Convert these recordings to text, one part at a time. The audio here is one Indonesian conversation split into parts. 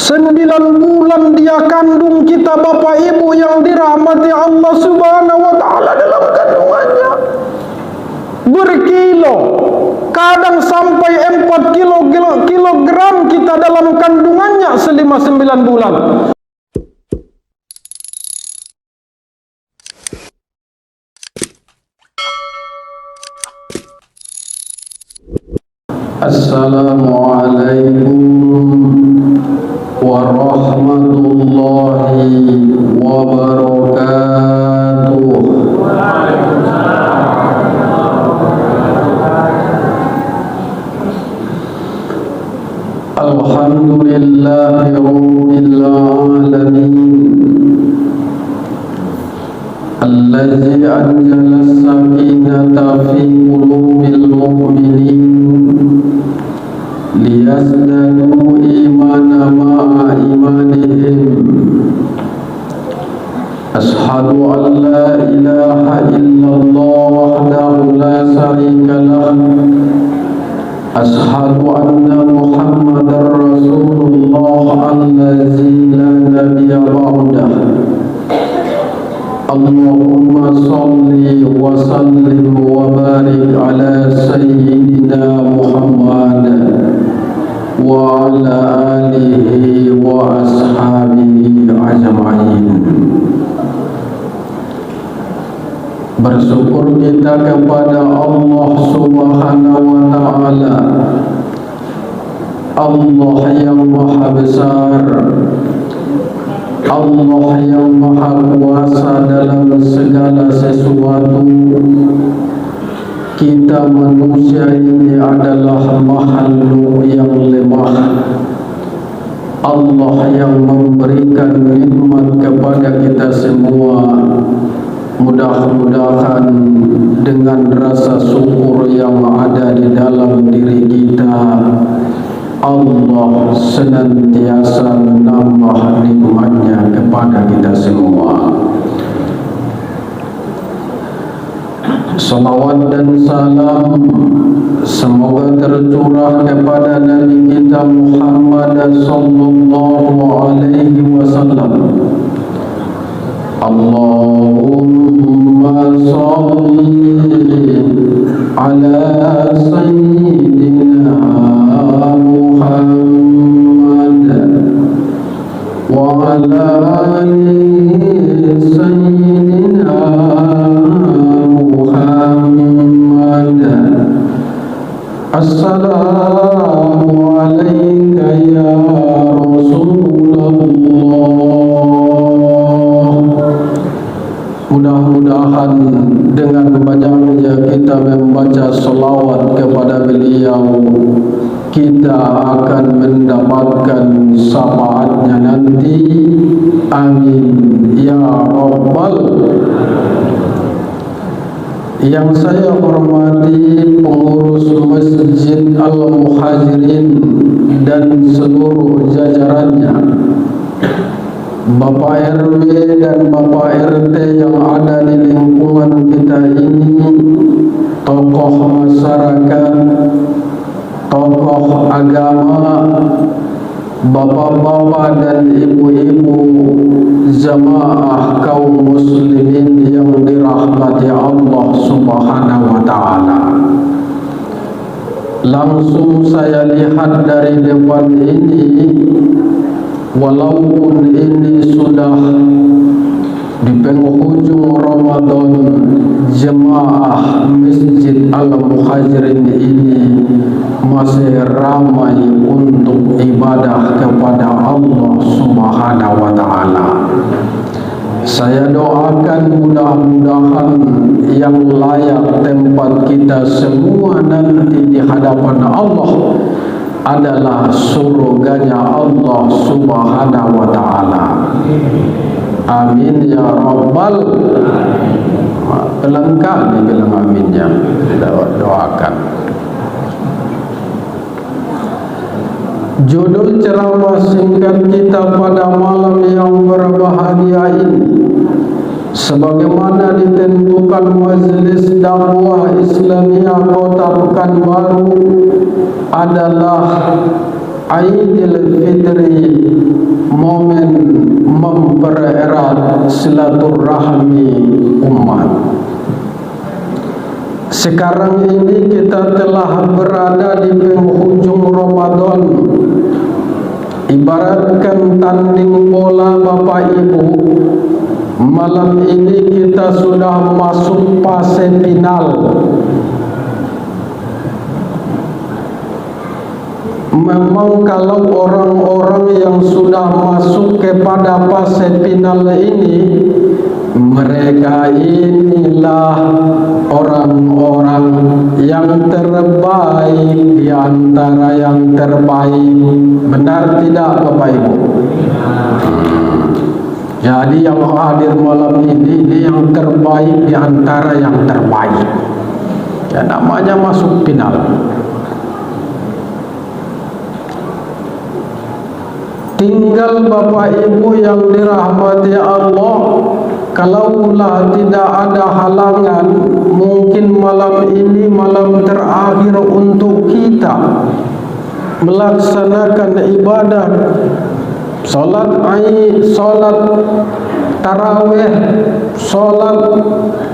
9 bulan dia kandung kita bapak ibu yang dirahmati Allah Subhanahu wa taala dalam kandungannya. Berkilo, kadang sampai 4 kilogram kita dalam kandungannya selama 9 bulan. Assalamualaikum warahmatullahi wabarakatuh. Alhamdulillahi rabbil alamin, alladzi anzala as-sakinata fi qulubil mu'minin liyazdadu imana ma'a imanihim. Ashhadu an la ilaha illallah wahdahu la syarika lah, ashhadu anna muhammadar rasulullah allazi la nabiyya ba'dah. Allahumma salli wa sallim wa barik ala sayyidina Muhammad wa ala alihi wa ashabihi ajma'in. Bersyukur kita kepada Allah Subhanahu wa ta'ala, Allah yang maha besar, Allah yang maha kuasa dalam segala sesuatu. Kita manusia ini adalah makhluk yang lemah. Allah yang memberikan nikmat kepada kita semua. Mudah-mudahan dengan rasa syukur yang ada di dalam diri kita, Allah senantiasa menambah nikmatnya kepada kita semua. Salawat dan salam semoga tercurah kepada Nabi kita Muhammad sallallahu alaihi wasallam. Allahumma salli ala sayyidina Muhammad wa ala ali sayyidina Muhammad. Assalamu alayka ya Rasulullah. Mudah-mudahan dengan banyaknya kita membaca salawat kepada beliau, kita akan mendapatkan syafaatnya nanti. Amin ya rabbal. Yang saya hormati pengurus Masjid Al-Muhajirin dan seluruh jajarannya, Bapak RW dan Bapak RT yang ada di lingkungan kita ini, tokoh masyarakat, tokoh agama, bapak-bapak dan ibu-ibu, jamaah kaum muslimin yang dirahmati Allah Subhanahu wa ta'ala. Langsung saya lihat dari depan ini, walaupun ini sudah di penghujung Ramadan, jemaah Masjid Al-Muhajirin ini masih ramai untuk ibadah kepada Allah Subhanahu wa ta'ala. Saya doakan mudah-mudahan yang layak tempat kita semua nanti di hadapan Allah adalah surganya Allah Subhanahu wa ta'ala. Amin ya rabbal. Pelengkap dibilang aminnya. Doakan. Judul ceramah singkat kita pada malam yang berbahagia ini, sebagaimana ditentukan Majelis Dakwah Islamiyah Kota Pekanbaru, adalah Aidil Fitri, momen mempererat silaturahmi umat. Sekarang ini kita telah berada di penghujung Ramadan. Ibaratkan tanding bola Bapak Ibu, malam ini kita sudah masuk fase final. Memang kalau orang-orang yang sudah masuk kepada fase final ini, mereka inilah orang-orang yang terbaik di antara yang terbaik. Benar tidak Bapak Ibu? Jadi yang hadir malam ini yang terbaik di antara yang terbaik. Ya, namanya masuk final. Tinggal Bapak Ibu yang dirahmati Allah, kalaulah tidak ada halangan, mungkin malam ini malam terakhir untuk kita melaksanakan ibadah salat tarawih, salat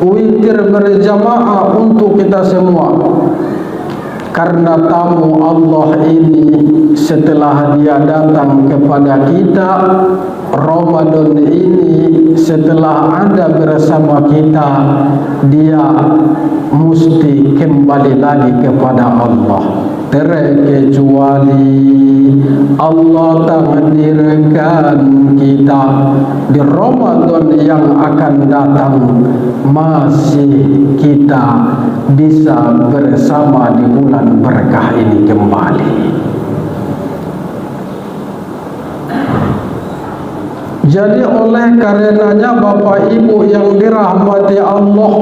witir berjamaah untuk kita semua. Karena tamu Allah ini setelah dia datang kepada kita, Ramadan ini setelah ada bersama kita, dia mesti kembali lagi kepada Allah. Terkecuali Allah takdirkan kita di Ramadan yang akan datang masih kita bisa bersama di bulan berkah ini kembali. Jadi oleh karenanya Bapak Ibu yang dirahmati Allah,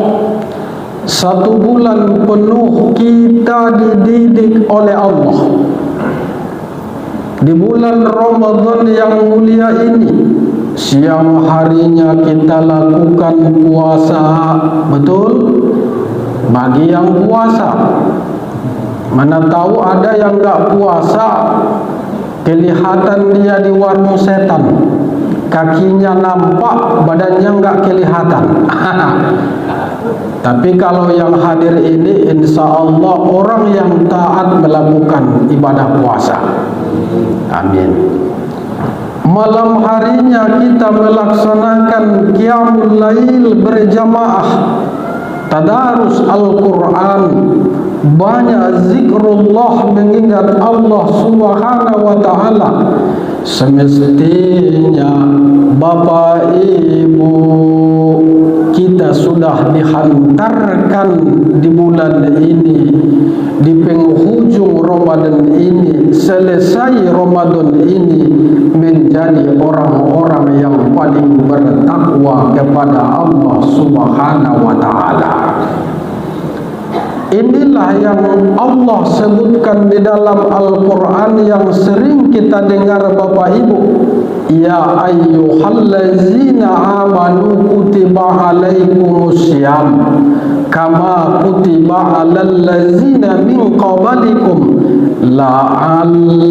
1 bulan penuh kita dididik oleh Allah. Di bulan Ramadan yang mulia ini, siang harinya kita lakukan puasa, betul? Bagi yang puasa, mana tahu ada yang enggak puasa, kelihatan dia di warung setan, kakinya nampak, badannya enggak kelihatan. Tapi kalau yang hadir ini, insya Allah orang yang taat melakukan ibadah puasa. Amin. Malam harinya kita melaksanakan qiyamul lail berjamaah, tadarus Al-Quran, banyak zikrullah, mengingat Allah Subhanahu wa ta'ala. Semestinya Bapak Ibu, kita sudah dihantarkan di bulan ini, di penghujung Ramadan ini, selesai Ramadan ini, menjadi orang-orang yang paling bertakwa kepada Allah Subhanahu wa ta'ala. Inilah yang Allah sebutkan di dalam Al-Quran yang sering kita dengar Bapak Ibu. Ya ayyuhallazina amanu kutiba alaikumussyam kama kutiba alal ladzina min qablikum la'allakum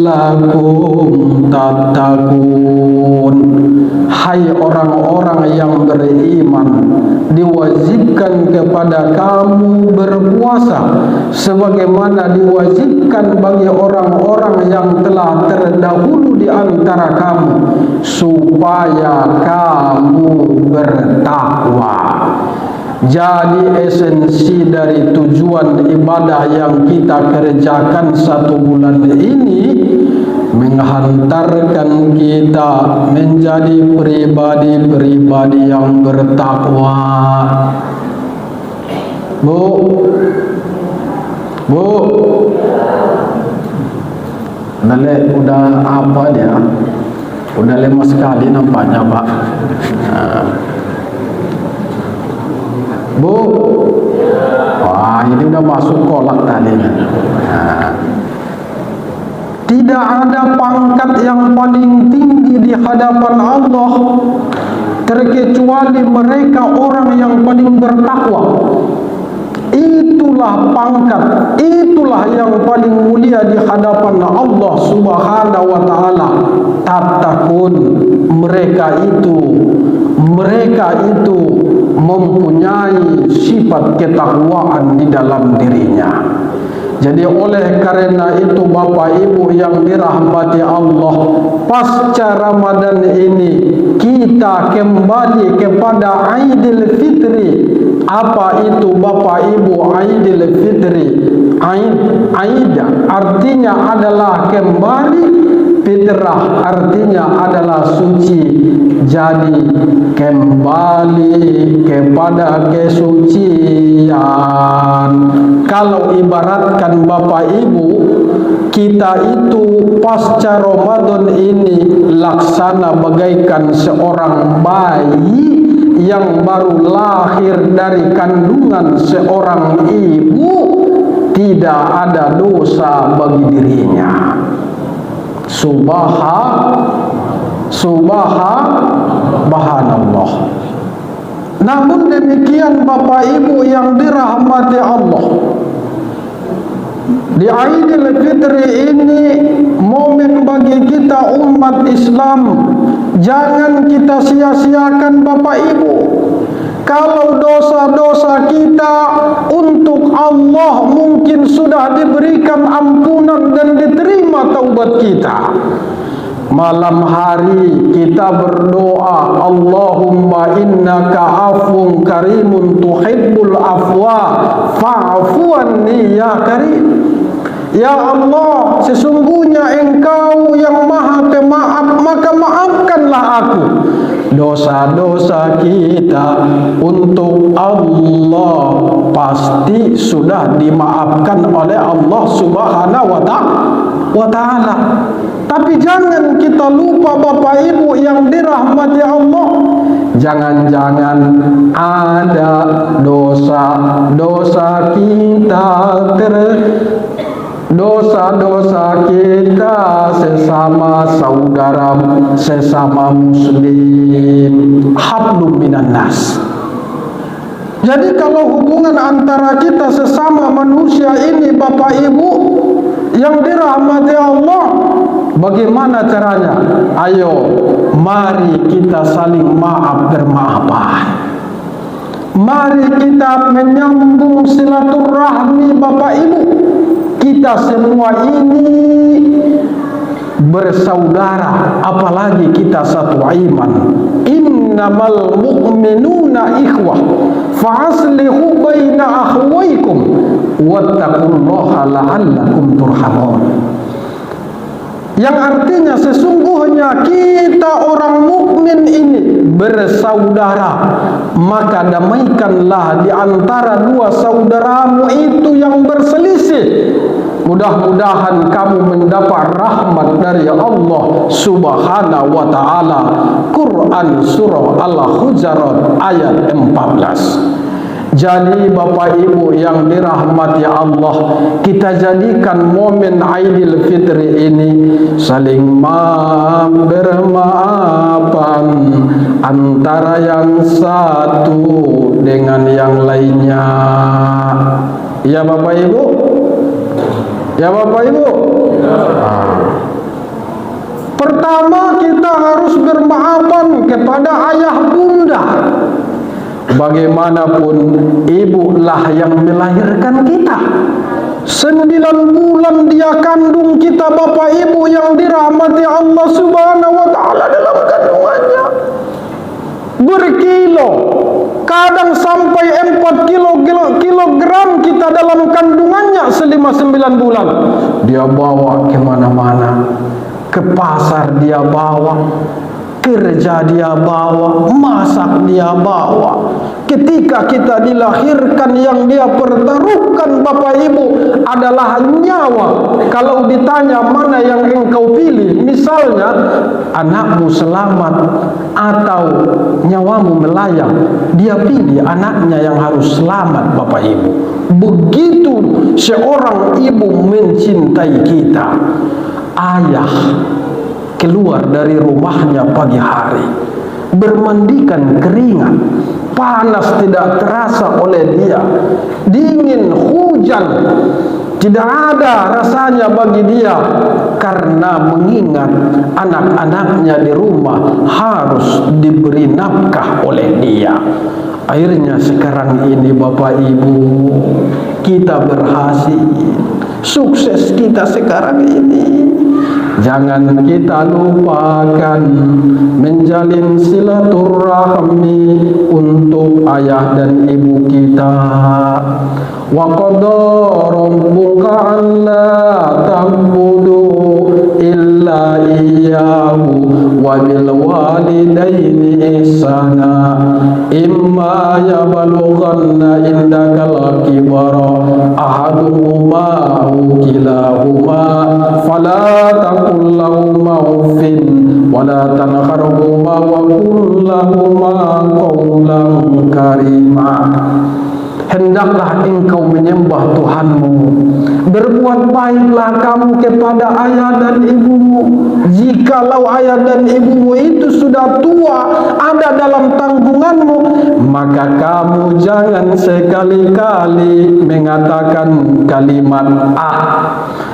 tattaqun. Hai orang-orang yang beriman, diwajibkan kepada kamu berpuasa sebagaimana diwajibkan bagi orang-orang yang telah terdahulu di antara kamu, supaya kamu bertakwa. Jadi esensi dari tujuan ibadah yang kita kerjakan 1 bulan ini, menghantarkan kita menjadi pribadi-pribadi yang bertakwa. Bu, udah apa dia? Udah lemas sekali nampaknya Pak. Bu, wah ini udah masuk kolak tadi. Tidak ada pangkat yang paling tinggi di hadapan Allah terkecuali mereka orang yang paling bertakwa. itulah pangkat, itulah yang paling mulia di hadapan Allah Subhanahu wa taala. Tatakun, mereka itu mempunyai sifat ketakwaan di dalam dirinya. Jadi oleh karena itu Bapak Ibu yang dirahmati Allah, pasca Ramadan ini kita kembali kepada Aidil Fitri. Apa itu Bapak Ibu Aidil Fitri? Aid artinya adalah kembali, fitrah artinya adalah suci. Jadi kembali kepada kesucian. Kalau ibaratkan Bapak Ibu, kita itu pasca Ramadan ini laksana bagaikan seorang bayi yang baru lahir dari kandungan seorang ibu, tidak ada dosa bagi dirinya. Subhanallah. Namun demikian Bapak Ibu yang dirahmati Allah, di Aidil Fitri ini momen bagi kita umat Islam. Jangan kita sia-siakan Bapak Ibu. Kalau dosa-dosa kita untuk Allah mungkin sudah diberikan ampunan dan diterima taubat kita. Malam hari kita berdoa, Allahumma innaka afun karimun tuhibbul afwa fa'fu anni ya karim. Ya Allah, sesungguhnya Engkau yang Maha Pemaaf, maka maafkanlah aku. Dosa-dosa kita untuk Allah pasti sudah dimaafkan oleh Allah Subhanahu wa taala. Tapi jangan kita lupa Bapak Ibu yang dirahmati Allah, jangan-jangan ada dosa-dosa kita sesama saudara, sesama muslim. Hablum minan nas. Jadi kalau hubungan antara kita sesama manusia ini Bapak Ibu yang dirahmati Allah, bagaimana caranya? Ayo, mari kita saling maaf bermaafan. Mari kita menyambung silaturahmi Bapak Ibu. Kita semua ini bersaudara, apalagi kita satu iman. Innamal mu'minuna ikhwah fa'aslihu baina akhwaykum wattaqullaha la'allakum turhamun. Yang artinya sesungguhnya kita orang mukmin ini bersaudara, maka damaikanlah di antara dua saudaramu itu yang berselisih. Mudah-mudahan kamu mendapat rahmat dari Allah Subhanahu wa taala. Quran surah Al-Hujurat ayat 14. Jadi Bapak Ibu yang dirahmati Allah, kita jadikan momen Aidil Fitri ini saling bermaafan antara yang satu dengan yang lainnya. Ya Bapak Ibu? Ya Bapak Ibu? Pertama kita harus bermaafan kepada ayah bunda. Bagaimanapun ibulah yang melahirkan kita. 9 bulan dia kandung kita Bapak Ibu yang dirahmati Allah Subhanahu wa taala dalam kandungannya. Berkilo, kadang sampai 4 kilogram kita dalam kandungannya selama 9 bulan. Dia bawa kemana-mana, ke pasar dia bawa, kerja dia bawa, masak dia bawa. Ketika kita dilahirkan, yang dia pertaruhkan Bapak Ibu adalah nyawa. Kalau ditanya mana yang engkau pilih, misalnya anakmu selamat atau nyawamu melayang, dia pilih anaknya yang harus selamat Bapak Ibu. Begitu seorang ibu mencintai kita. Ayah keluar dari rumahnya pagi hari, bermandikan keringat, panas tidak terasa oleh dia, dingin, hujan tidak ada rasanya bagi dia, karena mengingat anak-anaknya di rumah harus diberi nafkah oleh dia. Akhirnya sekarang ini Bapak Ibu, kita berhasil, sukses kita sekarang ini. Jangan kita lupakan menjalin silaturahmi untuk ayah dan ibu kita. Wa qada rabbuka alla ta'budu illa iyyahu wa bil walidaini ihsana imma yablughanna indakal kibara ahaduhuma aw kilahuma fala taqul lahumā uffin wa la tanharhumā wa qul lahumā qawlan karīmā. Hendaklah engkau menyembah Tuhanmu, berbuat baiklah kamu kepada ayah dan ibumu. Jikalau ayah dan ibumu itu sudah tua, ada dalam tanggunganmu, maka kamu jangan sekali-kali mengatakan kalimat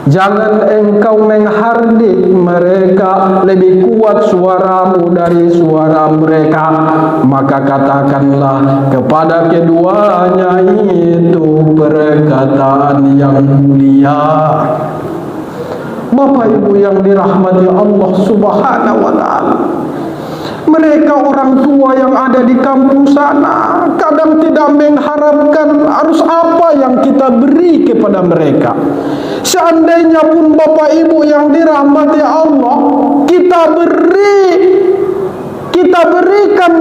Jangan engkau menghardik mereka, lebih kuat suaramu dari suara mereka. Maka katakanlah kepada keduanya itu perkataan yang mulia. Bapak Ibu yang dirahmati Allah Subhanahu wa ta'ala, mereka orang tua yang ada di kampung sana kadang tidak mengharapkan harus apa yang kita beri kepada mereka. Seandainya pun Bapak Ibu yang dirahmati Allah, kita berikan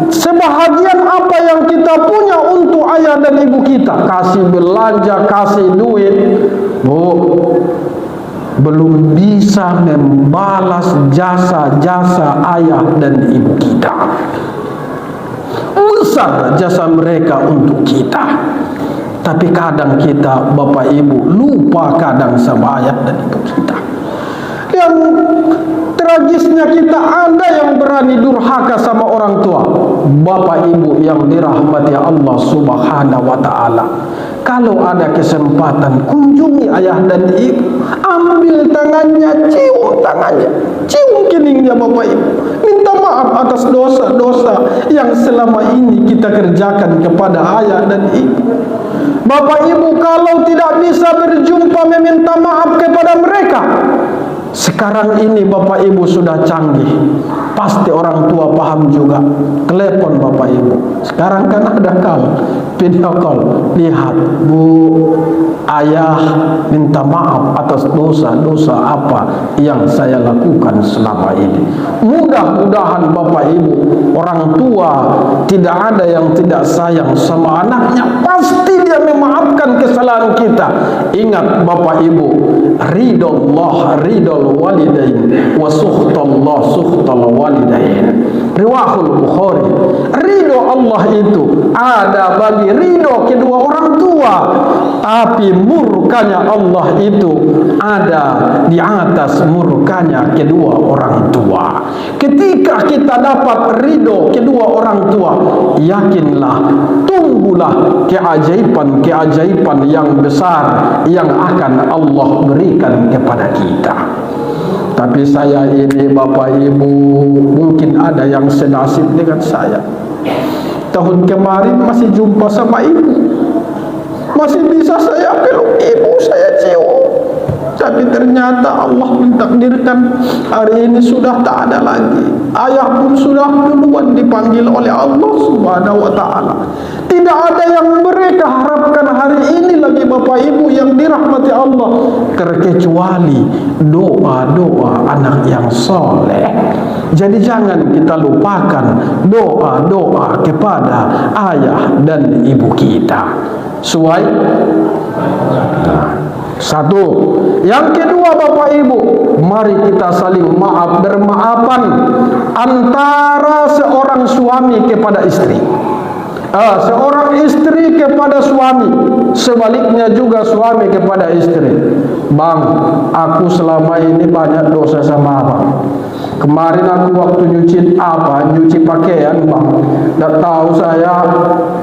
sebahagian apa yang kita punya untuk ayah dan ibu kita, kasih belanja, kasih duit, belum bisa membalas jasa-jasa ayah dan ibu kita. Besar jasa mereka untuk kita, tapi kadang kita Bapak Ibu lupa kadang sama ayah dan ibu kita. Yang tragisnya kita ada yang berani durhaka sama orang tua. Bapak Ibu yang dirahmati Allah Subhanahu wa ta'ala, kalau ada kesempatan kunjungi ayah dan ibu, ambil tangannya, cium keningnya Bapak Ibu, minta maaf atas dosa-dosa yang selama ini kita kerjakan kepada ayah dan ibu. Bapak Ibu kalau tidak bisa berjumpa meminta maaf kepada mereka, sekarang ini Bapak Ibu sudah canggih, pasti orang tua paham juga. Telepon Bapak Ibu, sekarang kan ada video call, lihat Bu, ayah minta maaf atas dosa-dosa apa yang saya lakukan selama ini. Mudah-mudahan Bapak Ibu, orang tua tidak ada yang tidak sayang sama anaknya, pasti dia memaafkan kesalahan kita. Ingat Bapak Ibu, ridallah ridal walidain wa sukhtallah sukhtal walidain. Riwayat Bukhari. Ridho Allah itu ada bagi ridho kedua orang tua, tapi murkanya Allah itu ada di atas murkanya kedua orang tua. Ketika kita dapat ridho kedua orang tua, yakinlah, tunggulah keajaiban-keajaiban yang besar yang akan Allah berikan kepada kita. Tapi saya ini Bapak Ibu, mungkin ada yang senasib dengan saya. Tahun kemarin masih jumpa sama ibu, masih bisa saya peluk ibu, saya cium. Tapi ternyata Allah mentakdirkan hari ini sudah tak ada lagi. Ayah pun sudah duluan dipanggil oleh Allah Subhanahu wa ta'ala. Tidak ada yang mereka harapkan hari ini lagi Bapak Ibu yang dirahmati Allah, terkecuali doa-doa anak yang soleh. Jadi jangan kita lupakan doa-doa kepada ayah dan ibu kita. Suai. Satu. Yang kedua Bapak Ibu, mari kita saling maaf bermaafan antara seorang suami kepada istri, seorang istri kepada suami, sebaliknya juga suami kepada istri. Bang, aku selama ini banyak dosa sama abang. Kemarin aku waktu nyuci pakaian bang, nggak tahu saya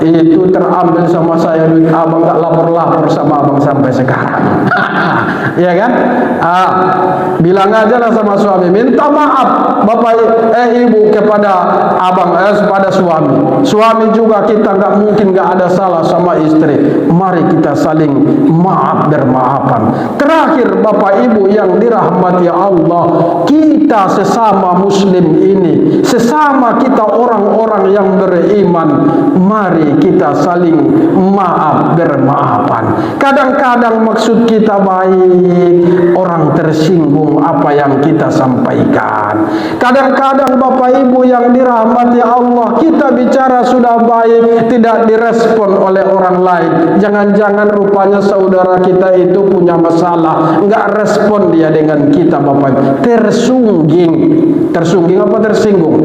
itu terambil sama saya duit abang, nggak lapor-lapor sama abang sampai sekarang. Ya kan? Bilang aja lah sama suami, minta maaf bapak ibu kepada abang, kepada suami. Suami juga kita nggak ada salah sama istri. Mari kita saling maaf bermaafan. Terakhir bapak ibu yang dirahmati Allah, kita sesama muslim ini, sesama kita orang-orang yang beriman, mari kita saling maaf bermaafan. Kadang-kadang maksud kita baik, orang tersinggung apa yang kita sampaikan. Kadang-kadang bapak ibu yang dirahmati Allah, kita bicara sudah baik, tidak direspon oleh orang lain. Jangan-jangan rupanya saudara kita itu punya masalah, enggak respon dia dengan kita bapak ibu. Tersungging apa tersinggung?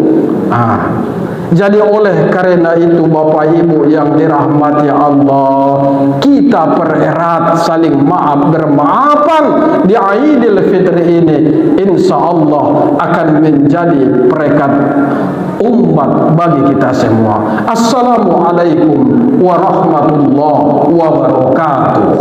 Jadi oleh karena itu bapak ibu yang dirahmati Allah, kita pererat saling maaf bermaafan di Idul Fitri ini, insya Allah akan menjadi perekat umat bagi kita semua. Assalamualaikum warahmatullahi wabarakatuh.